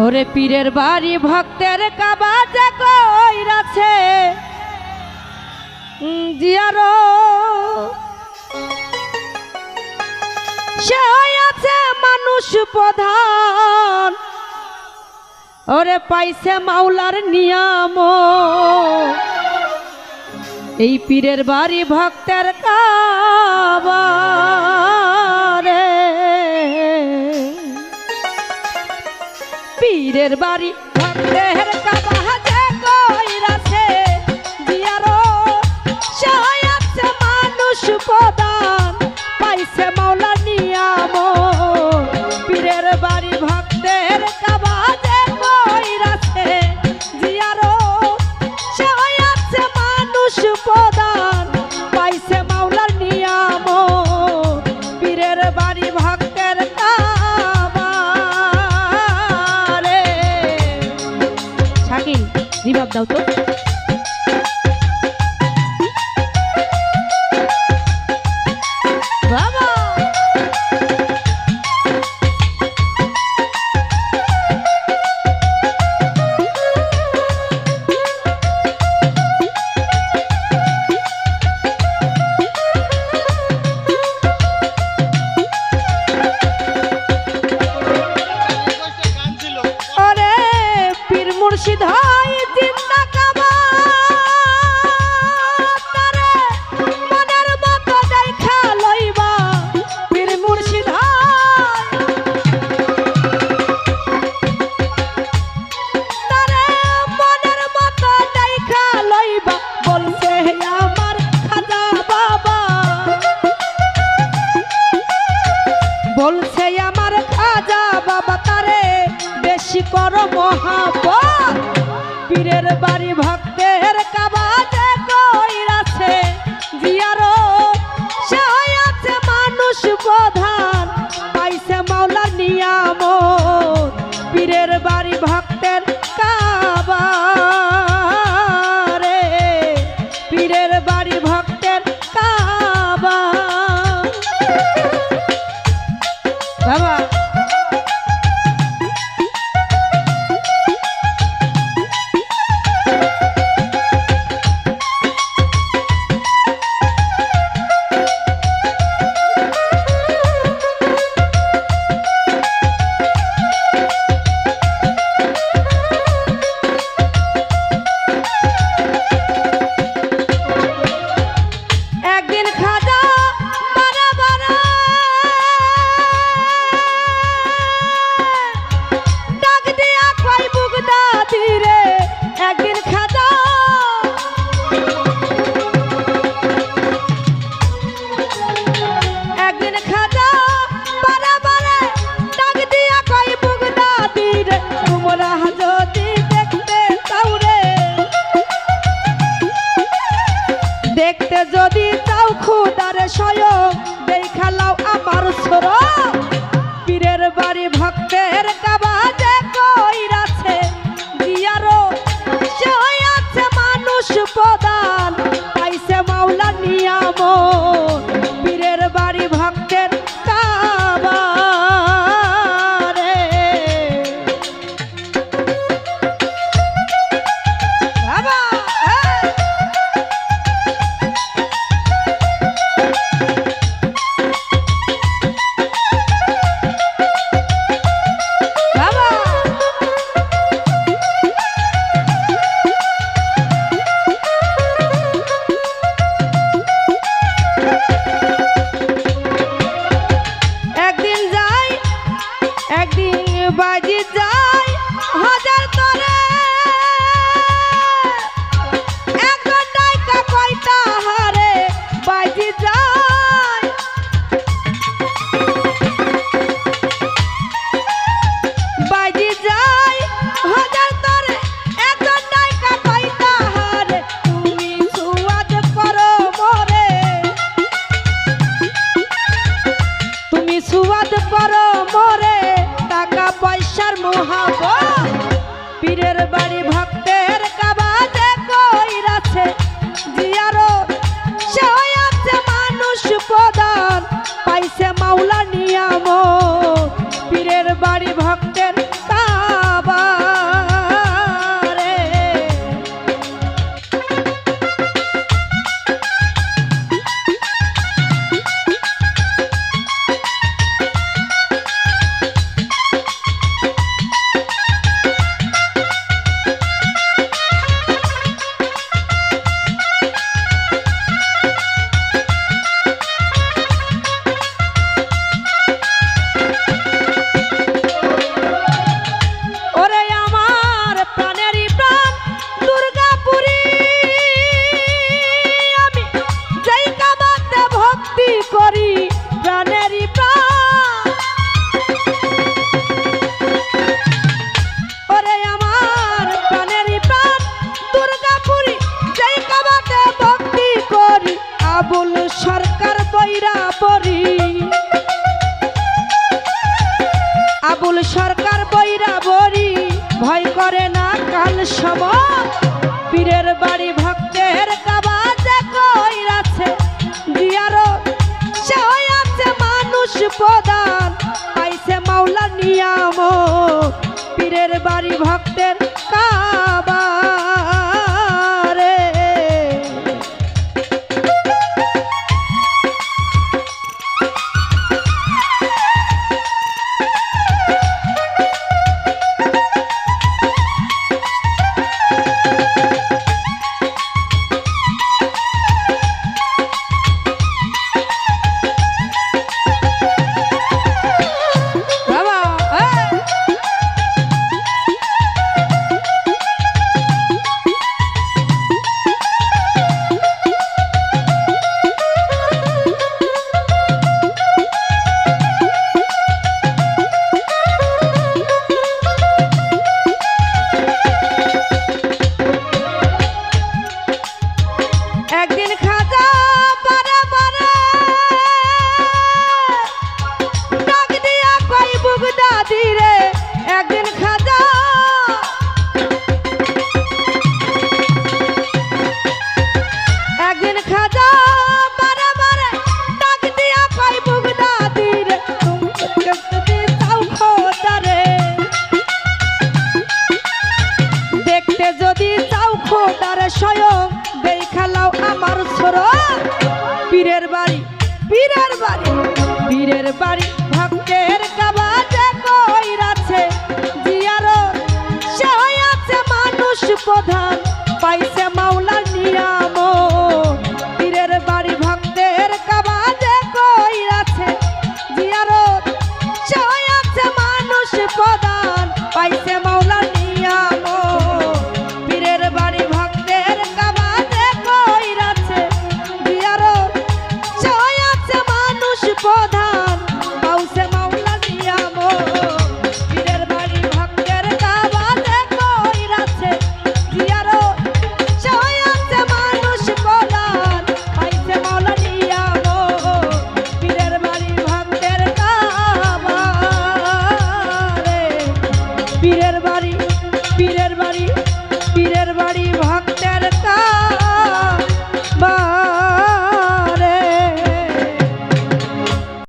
ওরে পীরের বাড়ি ভক্তের কাবাজে কইরাছে জিয়ারো সে আছে মানুষ প্রধান ওরে পাইছে মাওলার নিয়াম এই পীরের বাড়ি ভক্তের কাবা রে পীরের বাড়ি ভক্তের কাবা যে কইরাছে জিয়ারো সে আছে মানুষ প্রধান পাইছে মাওলার নিয়াম পীরের বাড়ি ভক্তের কাবা যে কইরাছে জিয়ারো সে আছে মানুষ প্রধান পাইছে মাওলার নিয়াম পীরের বাড়ি ভক্তের কাবা রে শাকিল রিভাব দাও তো বাবা মুর্শিদ হয় জিন্দা কাবা তারে মনের মতো দেখা লইবা পীর মুর্শিদ তারে মনের মতো দেখা লইবা বলছে আমার খাজা বাবা বলছে আমার খাজা বাবা তারে বেশি করো মহাব্বত পীরের বাড়ি ভক্তের কাবা যে কইরাছে জিয়ারো সে আছে মানুষ প্রধান পাইছে মাওলার নিয়ামত পীরের বাড়ি ভক্তের কাবা রে পীরের বাড়ি ভক্তের কাবা বাবা দেখতে যদি চাও খুদারে স্বয়ং দেখালাও আমার সর পীরের বাড়ি ভক্তের কাবা যে কইরাছে জিয়ারো সে আছে মানুষ প্রধান পাইছে মাওলার নিয়াম পীরের বাড়ি ভক্তের কাবা রে বাবা বাজি যায় হাজার তরে একজন নায়িকা কয়টা হারে বাজি যায় বাজি যায় হাজার তরে একজন নায়িকা কয়টা হারে তুমি সুয়াদ করো মোরে তুমি সুয়াদ করো মোরে টাকা পয়সার মোহাব্বত পীরের বাড়ি ভক্তের কাবা যে কইরাছে জিয়ারো সে আছে মানুষ প্রধান পাইছে মাওলার নিয়ামত পীরের বাড়ি ভক্তের কাবা বাবুল সরকার বৈরা বরি ভয় করে না কাল সম পীরের বাড়ি ভক্তের কাবাজে কইরাছে জিয়ারত চাই আছে মানুষ প্রদান পাইছে মাওলা নিয়াম পীরের বাড়ি ভক্তের কাবা রে। একদিন খাজা পারে পারে ডাক দিয়া কই বুগদাদি রে একদিন খাজা পারে পারে ডাক দিয়া কই বুগদাদি রে তুমি চাও খোদারে দেখতে যদি চাও খোদারে স্বয়ং দেখালাও আমার ছোড় পীরের বাড়ি